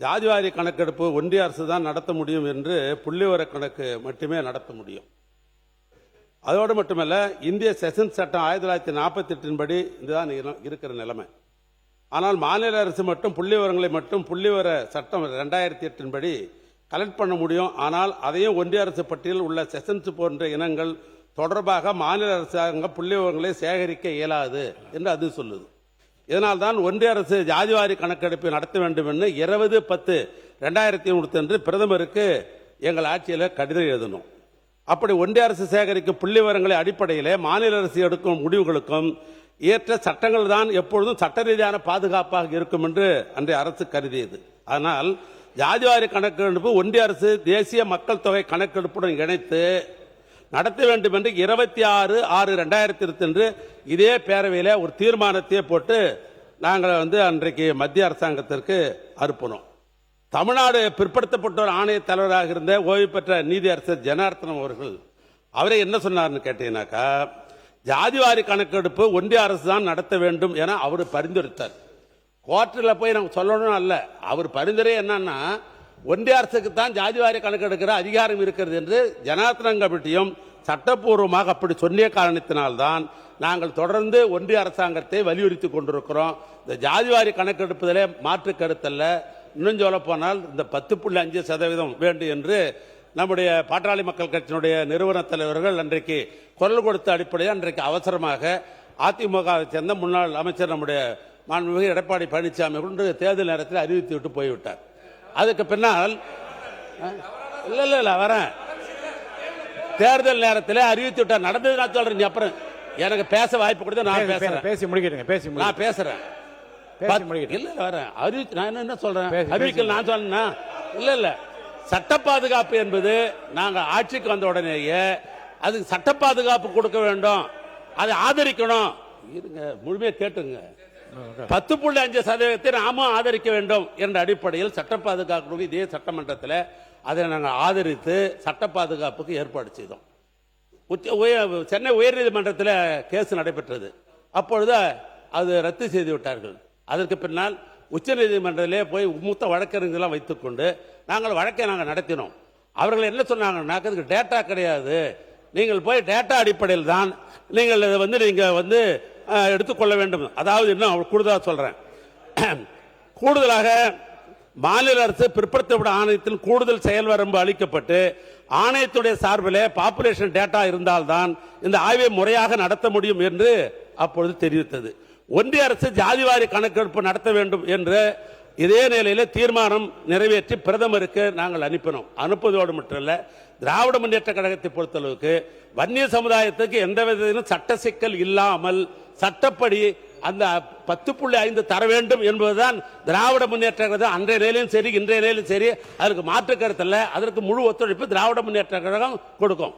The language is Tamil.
ஜாதிவாரி கணக்கெடுப்பு ஒன்றிய அரசு தான் நடத்த முடியும் என்று புள்ளிவிவர கணக்கு மட்டுமே நடத்த முடியும். அதோடு மட்டுமல்ல, இந்திய செஷன்ஸ் சட்டம் 1948 படி இதுதான் இருக்கிற நிலைமை. ஆனால் மாநில அரசு மட்டும் புள்ளிவிவரங்களை மட்டும் புள்ளிவிவர சட்டம் 2008 படி கலெக்ட் பண்ண முடியும். ஆனால் அதையும் ஒன்றிய அரசு பட்டியலில் உள்ள செஷன்ஸ் போன்ற இனங்கள் தொடர்பாக மாநில அரசாங்கம் புள்ளிவிவரங்களை சேகரிக்க இயலாது என்று அது சொல்லுது. இதனால்தான் ஒன்றிய அரசு ஜாதிவாரி கணக்கெடுப்பை நடத்த வேண்டும் என்று 20/10/2003 அன்று பிரதமருக்கு எங்கள் ஆட்சியில் கடிதம் எழுதணும். அப்படி ஒன்றிய அரசு சேகரிக்கும் புள்ளி விவரங்களை அடிப்படையிலே மாநில அரசு எடுக்கும் முடிவுகளுக்கும் ஏற்ற சட்டங்கள் தான் எப்பொழுதும் சட்ட ரீதியான பாதுகாப்பாக இருக்கும் என்று அன்றைய அரசு கருதியது. ஆனால் ஜாதிவாரி கணக்கெடுப்பு ஒன்றிய அரசு தேசிய மக்கள் தொகை கணக்கெடுப்புடன் இணைத்து நடத்த வேண்டும் என்று 26/6/2020 அன்று இதே பேரவையில் ஒரு தீர்மானத்தை போட்டு நாங்கள் அன்றைக்கு மத்திய அரசாங்கத்திற்கு அனுப்பினோம். தமிழ்நாடு பிற்படுத்தப்பட்டோர் ஆணைய தலைவராக இருந்த ஓய்வு பெற்ற நீதியரசர் ஜனார்த்தனம் அவர்கள் அவரே என்ன சொன்னார்னு கேட்டீங்கன்னாக்கா, ஜாதிவாரி கணக்கெடுப்பு ஒன்றிய அரசு தான் நடத்த வேண்டும் என அவர் பரிந்துரைத்தார். கோர்ட்டில் போய் நாங்கள் சொல்லணும் அல்ல, அவர் பரிந்துரை என்னன்னா ஒன்றிய அரசுக்கு தான் ஜாதிவாரி கணக்கெடுக்கிற அதிகாரம் இருக்கிறது என்று ஜனார்த்தனம் கமிட்டியும் சட்டப்பூர்வமாக அப்படி சொன்னிய காரணத்தினால்தான் நாங்கள் தொடர்ந்து ஒன்றிய அரசாங்கத்தை வலியுறுத்தி கொண்டிருக்கிறோம். இந்த ஜாதிவாரி கணக்கெடுப்பதிலே மாற்று கருத்தல்ல, இன்னும் சொல்ல போனால் இந்த 10.5% வேண்டும் என்று நம்முடைய பாட்டாளி மக்கள் கட்சியினுடைய நிறுவன தலைவர்கள் அன்றைக்கு குரல் கொடுத்த அடிப்படையில் அன்றைக்கு அவசரமாக அதிமுகவை சேர்ந்த முன்னாள் அமைச்சர் நம்முடைய மாண்புமிகு எடப்பாடி பழனிசாமி கொண்டு தேர்தல் நேரத்தில் அறிவித்து விட்டு போய்விட்டார். அதுக்கு பின்னால் இல்ல வரேன், தேர்தல் நேரத்தில் அறிவித்து விட்டார். நடந்தது நான் சொல்றேன். அப்புறம் எனக்கு பேச வாய்ப்பு கொடுத்து நான் பேசுறேன். பேசி முடிக்கிறேன். நான் பேசுறேன். இல்ல வரேன். நான் என்ன சொல்றேன், அறிவிக்கல் நான் சொன்னா இல்ல சட்ட பாதுகாப்பு என்பது நாங்க ஆட்சிக்கு வந்த உடனேயே அதுக்கு சட்ட பாதுகாப்பு கொடுக்க வேண்டும், அதை ஆதரிக்கணும். இருங்க, முழுமையா கேட்டுங்க. 10.5% நாம ஆதரிக்க வேண்டும் என்ற அடிப்படையில் சட்ட பாதுகாப்பு இதே சட்டமன்றத்தில் அதை நாங்கள் ஆதரித்து சட்ட பாதுகாப்புக்கு ஏற்பாடு செய்தோம். சென்னை உயர்நீதிமன்றத்தில் கேஸ் நடைபெற்றது. அப்பொழுது அது ரத்து செய்து விட்டார்கள். அதற்கு பின்னால் உச்சநீதிமன்றத்திலே போய் மூத்த வழக்கறிஞர்களாம் வைத்துக்கொண்டு வழக்கை நாங்கள் நடத்தினோம். அவர்கள் என்ன சொன்னாங்கன்னா, அதுக்கு டேட்டா கிடையாது, நீங்கள் போய் டேட்டா அடிப்படையில் தான் நீங்கள் நீங்க எடுத்துக்கொள்ள வேண்டும். அதாவது இன்னும் கூடுதலாக சொல்றேன், கூடுதலாக மாநில அரசு பிற்படுத்தப்பட்ட ஆணையத்தில் கூடுதல் செயல் வரம்பு அளிக்கப்பட்டு ஆணையத்துடைய சார்பில் பாப்புலேஷன் டேட்டா இருந்தால்தான் இந்த ஆய்வை முறையாக நடத்த முடியும் என்று அப்பொழுது தெரிவித்தது. ஒன்றிய அரசு ஜாதிவாரி கணக்கெடுப்பு நடத்த வேண்டும் என்று இதே நிலையில் தீர்மானம் நிறைவேற்றி பிரதமருக்கு நாங்கள் அனுப்பினோம். அனுப்புவதோடு மட்டுமல்ல, திராவிட முன்னேற்ற கழகத்தை பொறுத்தளவுக்கு வன்னிய சமுதாயத்துக்கு எந்த விதத்திலும் சட்ட சிக்கல் இல்லாமல் சட்டப்படி அந்த 10.5 தர வேண்டும் என்பதுதான் திராவிட முன்னேற்ற கழகம் அன்றைய நிலையிலும் சரி இன்றைய நிலையிலும் சரி, அதற்கு மாற்று கருத்தல்ல. அதற்கு முழு ஒத்துழைப்பு திராவிட முன்னேற்ற கழகம் கொடுக்கும்.